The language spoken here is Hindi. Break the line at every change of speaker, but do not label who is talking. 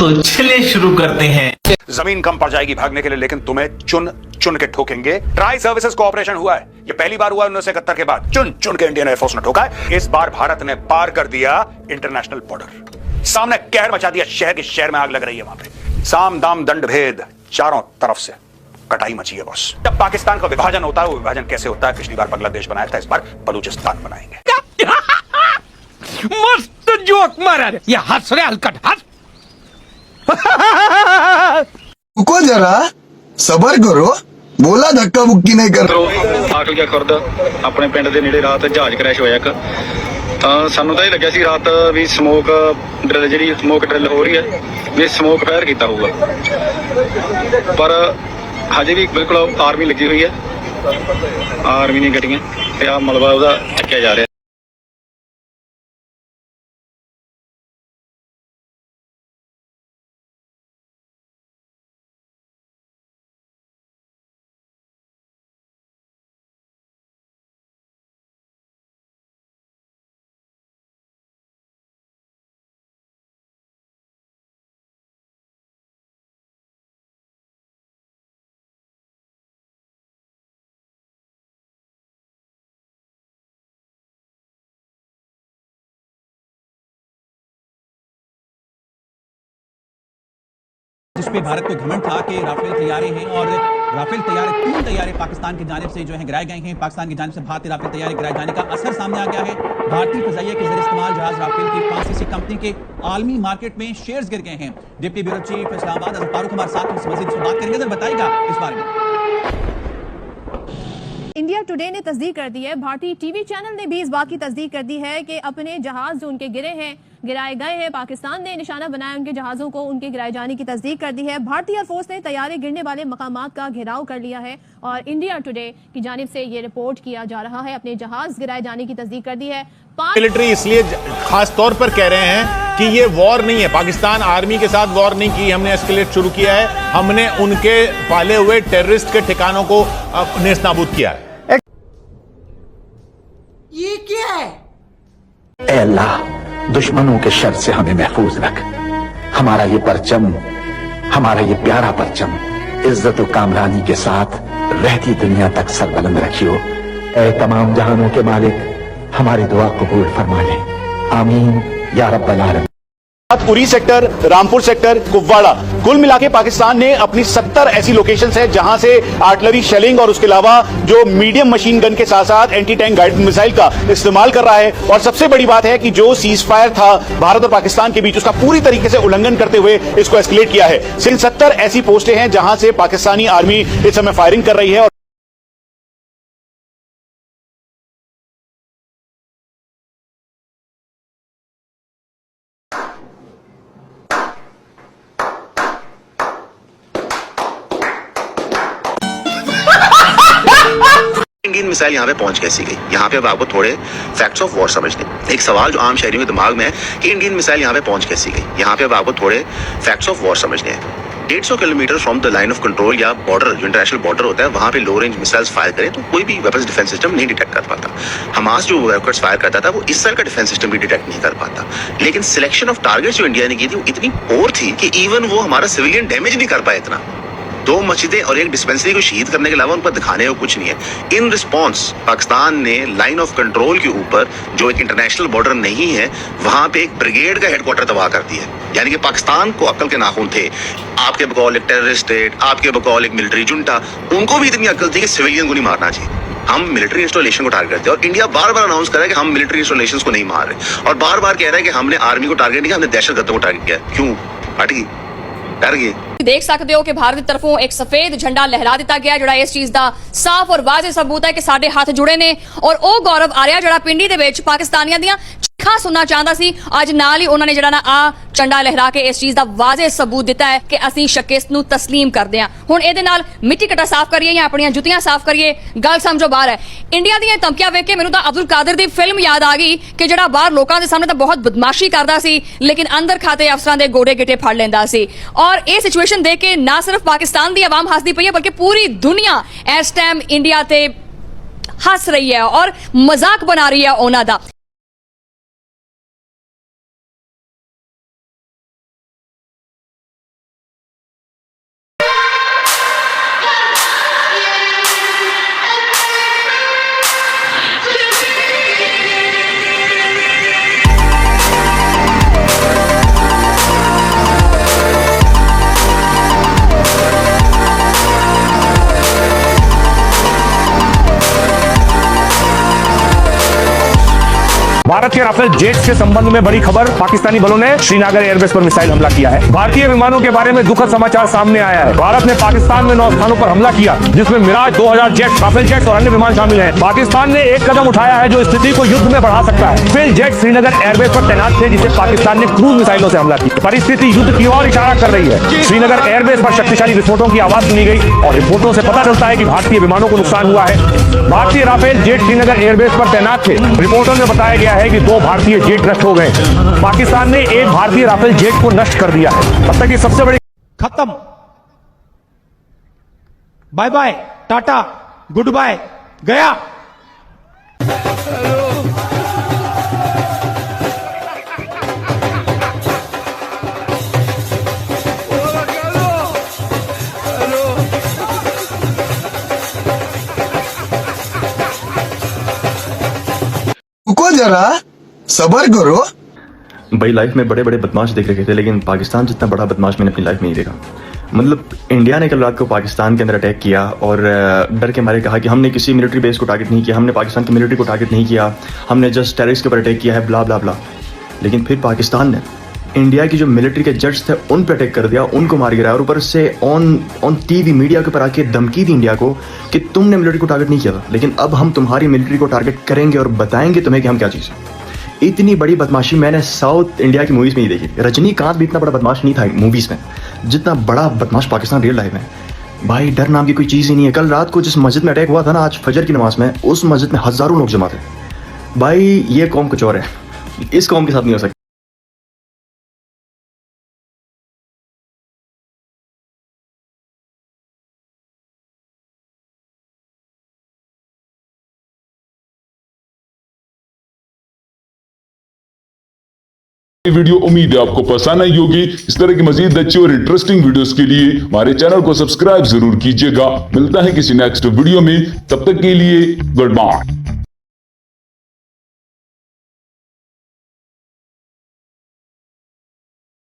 तो चलिए शुरू करते हैं।
जमीन कम पड़ जाएगी भागने के लिए, लेकिन तुम्हें चुन चुन के ठोकेंगे। ट्राई सर्विसेज कोऑपरेशन हुआ है, ये पहली बार हुआ 1971 के बाद। चुन चुन के इंडियन एयरफोर्स ने ठोका है। इस बार भारत ने पार कर दिया इंटरनेशनल बॉर्डर, सामने कहर मचा दिया। शहर में आग लग रही है वहां पे। साम दाम दंड भेद, चारों तरफ से कटाई मची है बॉस। जब पाकिस्तान का विभाजन होता है, वो विभाजन कैसे होता है? पिछली बार बांग्लादेश बनाया था, इस बार बलूचिस्तान बनाएंगे।
मस्त जोक मारा रे, ये हंस रहे हलकट हंस।
रुको जरा, सबर करो, बोला धक्का मुक्की नहीं कर।
ਆਕਲੀਆ ਖੁਰਦ ਆਪਣੇ ਪਿੰਡ ਦੇ ਨੇੜੇ ਰਾਤ ਜਹਾਜ਼ ਕ੍ਰੈਸ਼ ਹੋਇਆ ਇੱਕ, ਤਾਂ ਸਾਨੂੰ ਤਾਂ ਇਹ ਲੱਗਿਆ ਸੀ ਰਾਤ ਵੀ ਸਮੋਕ ਡਰਿਲ, ਜਿਹੜੀ ਸਮੋਕ ਡਰਿਲ ਹੋ ਰਹੀ ਹੈ, ਵੀ ਸਮੋਕ ਫਾਇਰ ਕੀਤਾ ਹੋਊਗਾ, ਪਰ ਹਜੇ ਵੀ ਬਿਲਕੁਲ ਆਰਮੀ ਲੱਗੀ ਹੋਈ ਹੈ, ਆਰਮੀ ਦੀਆਂ ਗੱਡੀਆਂ ਤੇ ਆ ਮਲਬਾ ਉਹਦਾ ਚੱਕਿਆ ਜਾ ਰਿਹਾ।
जिसपे भारत को घमंड था कि राफेल तैयारे हैं और राफेल तैयारे 3 तैयारे पाकिस्तान की जानिब से जो है गिराए गए हैं। पाकिस्तान की जानिब से भारतीय राफेल तैयारे गिराए जाने का असर सामने आ गया है। भारतीय फजाइया के जरिए इस्तेमाल जहाज राफेल की फ्रांसीसी कंपनी के आलमी मार्केट में शेयर्स गिर गए हैं। Deputy bureau chief Islamabad Azhar Farooq हमारे साथ इस मजीद से बात करेंगे, जरा बताइएगा इस बारे में।
इंडिया टुडे ने तस्दीक कर दी है, भारतीय टीवी चैनल ने भी इस बात की तस्दीक कर दी है कि अपने जहाज जो उनके गिराए गए हैं, पाकिस्तान ने निशाना बनाया उनके जहाजों को, उनके गिराए जाने की तस्दीक कर दी है। भारतीय एयरफोर्स ने तैयारे गिरने वाले मकामात का घेराव कर लिया है और इंडिया टुडे की जानिब से ये रिपोर्ट किया जा रहा है, अपने जहाज गिराए जाने की तस्दीक कर दी है।
मिलिट्री इसलिए खास तौर पर कह रहे हैं कि ये वॉर नहीं है, पाकिस्तान आर्मी के साथ वॉर नहीं की हमने, एस्केलेट शुरू किया है हमने, उनके पाले हुए टेररिस्ट के ठिकानों को नेस्तनाबूद किया है।
ये क्या है?
ऐ अल्लाह, दुश्मनों के शर से हमें महफूज रख। हमारा ये परचम, हमारा ये प्यारा परचम इज्जत और कामरानी के साथ रहती दुनिया तक सरबलंद रखियो। ऐ तमाम जहानों के मालिक, हमारी दुआ कबूल फरमा ले, आमीन या रब्बल आलमीन।
उरी सेक्टर, रामपुर सेक्टर, कुपवाड़ा, कुल मिला के पाकिस्तान ने अपनी 70 ऐसी लोकेशंस है जहां से आर्टिलरी शेलिंग और उसके अलावा जो मीडियम मशीन गन के साथ साथ एंटी टैंक गाइडेड मिसाइल का इस्तेमाल कर रहा है। और सबसे बड़ी बात है कि जो सीज फायर था भारत और पाकिस्तान के बीच, उसका पूरी तरीके से उल्लंघन करते हुए इसको एस्केलेट किया है। सिर्फ 70 ऐसी पोस्टें हैं जहां से पाकिस्तानी आर्मी इस समय फायरिंग कर रही है।
इंडियन मिसाइल यहाँ पे पहुंच कैसी गई? यहाँ पे अब आपको थोड़े फैक्ट्स ऑफ वॉर समझने। एक सवाल जो आम शहरियों के दिमाग में है कि इंडियन मिसाइल यहाँ पे पहुंच कैसी गई? यहाँ पे अब आपको थोड़े फैक्ट्स ऑफ वॉर समझने हैं। 150 kilometre from the line of control या बॉर्डर, जो इंटरनेशनल बॉर्डर होता है, वहां पे लो रेंज मिसाइल्स फायर करें तो कोई भी वेपन्स डिफेंस सिस्टम नहीं डिटेक्ट कर पाता। हमास जो रॉकेट्स फायर करता था वो इस तरह का डिफेंस सिस्टम भी डिटेक्ट नहीं कर पाता। लेकिन सिलेक्शन ऑफ टारगेट्स जो इंडिया ने की थी वो इतनी पोर थी कि इवन वो हमारा सिविलियन डैमेज नहीं कर पाए इतना। 2 मस्जिदें और एक डिस्पेंसरी को शहीद करने के अलावा उन पर दिखाने को कुछ नहीं है। इन रिस्पॉन्स पाकिस्तान ने लाइन ऑफ कंट्रोल के ऊपर, जो एक इंटरनेशनल बॉर्डर नहीं है, वहां पे एक ब्रिगेड का हेडक्वार्टर तबाह कर दिया। यानी कि पाकिस्तान को अक्ल के नाखून थे। आपके बकौल एक टेररिस्ट स्टेट, आपके बकौल एक मिलिट्री जुंटा, उनको भी इतनी अक्ल थी कि सिविलियन को नहीं मारना चाहिए। हम मिलिट्री इंस्टॉलेशन को टारगेट करते हैं और इंडिया बार बार अनाउंस कर रहा है कि हम मिलिट्री इंस्टॉलेशन को नहीं मार रहे, और बार बार कह रहा है कि हमने आर्मी को टारगेट नहीं किया, हमने दहशतगर्दों को टारगेट किया। क्यों? हट गई, डर गई।
देख सकते हो कि भारत की तरफों एक सफेद झंडा लहरा दिता गया, जोड़ा इस चीज का साफ और वाजे सबूत है कि साडे हाथ जुड़े ने। और ओ गौरव आ रहा जोड़ा पिंडी दे विच पाकिस्तानियां दियां चीखां सुनना चाहता सी, अज नाल ही उन्होंने जोड़ा ना आ झंडा लहरा के इस चीज का वाजे सबूत दिता है कि असीं शिकस्त नूं तस्लीम करदे हां। हुण इहदे नाल मिट्टी कट्टा साफ करिए या अपनी जुतियां साफ करिए, गल समझो बाहर है। इंडिया दी धमकियां वेख के मैनूं तां अब्दुल कादिर दी फिल्म याद आ गई कि जोड़ा बाहर लोकां दे सामने तां बहुत बदमाशी करदा सी, लेकिन अंदर खाते अफसरां दे गोडे गिटे फड़ लैंदा सी। और ये सिचुएशन देख के ना सिर्फ पाकिस्तान दी आवाम हसदी पई है, बल्कि पूरी दुनिया इस टाइम इंडिया ते हस रही है और मजाक बना रही है उन्हां दा।
भारत के राफेल जेट्स के संबंध में बड़ी खबर, पाकिस्तानी बलों ने श्रीनगर एयरबेस पर मिसाइल हमला किया है। भारतीय विमानों के बारे में दुखद समाचार सामने आया है। भारत ने पाकिस्तान में 9 स्थानों पर हमला किया, जिसमें मिराज 2000 जेट, राफेल जेट्स और अन्य विमान शामिल हैं। पाकिस्तान ने एक कदम उठाया है जो स्थिति को युद्ध में बढ़ा सकता है। राफेल जेट श्रीनगर एयरबेस पर तैनात थे, जिसे पाकिस्तान ने क्रूज मिसाइलों से हमला किया। परिस्थिति युद्ध की ओर इशारा कर रही है। श्रीनगर एयरबेस पर शक्तिशाली विस्फोटों की आवाज सुनी गई और रिपोर्टों से पता चलता है कि भारतीय विमानों को नुकसान हुआ है। भारतीय राफेल जेट श्रीनगर एयरबेस पर तैनात थे। रिपोर्टों में बताया गया है कि 2 भारतीय जेट नष्ट हो गए। पाकिस्तान ने एक भारतीय राफेल जेट को नष्ट कर दिया है। अब तक की सबसे बड़ी खत्म। Bye bye, tata, good bye, गया।
रुको जरा, सबर करो।
भाई लाइफ में बड़े बड़े बदमाश देख रखे थे, लेकिन पाकिस्तान जितना बड़ा बदमाश मैंने अपनी लाइफ में नहीं देखा। मतलब इंडिया ने कल रात को पाकिस्तान के अंदर अटैक किया और डर के मारे कहा कि हमने किसी मिलिट्री बेस को टारगेट नहीं किया, हमने पाकिस्तान की मिलिट्री को टारगेट नहीं किया, हमने जस्ट टेररिस्ट के ऊपर अटैक किया है, ब्ला ब्ला ब्ला। लेकिन फिर पाकिस्तान ने इंडिया की जो मिलिट्री के जट्स थे उन पर अटैक कर दिया, उनको मार गिराया और ऊपर से ऑन टीवी मीडिया के ऊपर आके धमकी दी इंडिया को कि तुमने मिलिट्री को टारगेट नहीं किया था, लेकिन अब हम तुम्हारी मिलिट्री को टारगेट करेंगे और बताएंगे तुम्हें कि हम क्या चीज़ है। इतनी बड़ी बदमाशी मैंने साउथ इंडिया की मूवीज में ही देखी। रजनीकांत भी इतना बड़ा बदमाश नहीं था मूवीज में, जितना बड़ा बदमाश पाकिस्तान रियल लाइफ में। भाई डर नाम की कोई चीज़ ही नहीं है। कल रात को जिस मस्जिद में अटैक हुआ था ना, आज फजर की नमाज में, उस मस्जिद में हज़ारों लोग जमा थे। भाई ये कौम कुछ और है, इस कौम के साथ नहीं हो सकता।
वीडियो उम्मीद है आपको पसंद आई होगी। इस तरह की मजीद अच्छी और इंटरेस्टिंग वीडियोस के लिए हमारे चैनल को सब्सक्राइब जरूर कीजिएगा। मिलता है किसी नेक्स्ट वीडियो में, तब तक के लिए गुड बाय।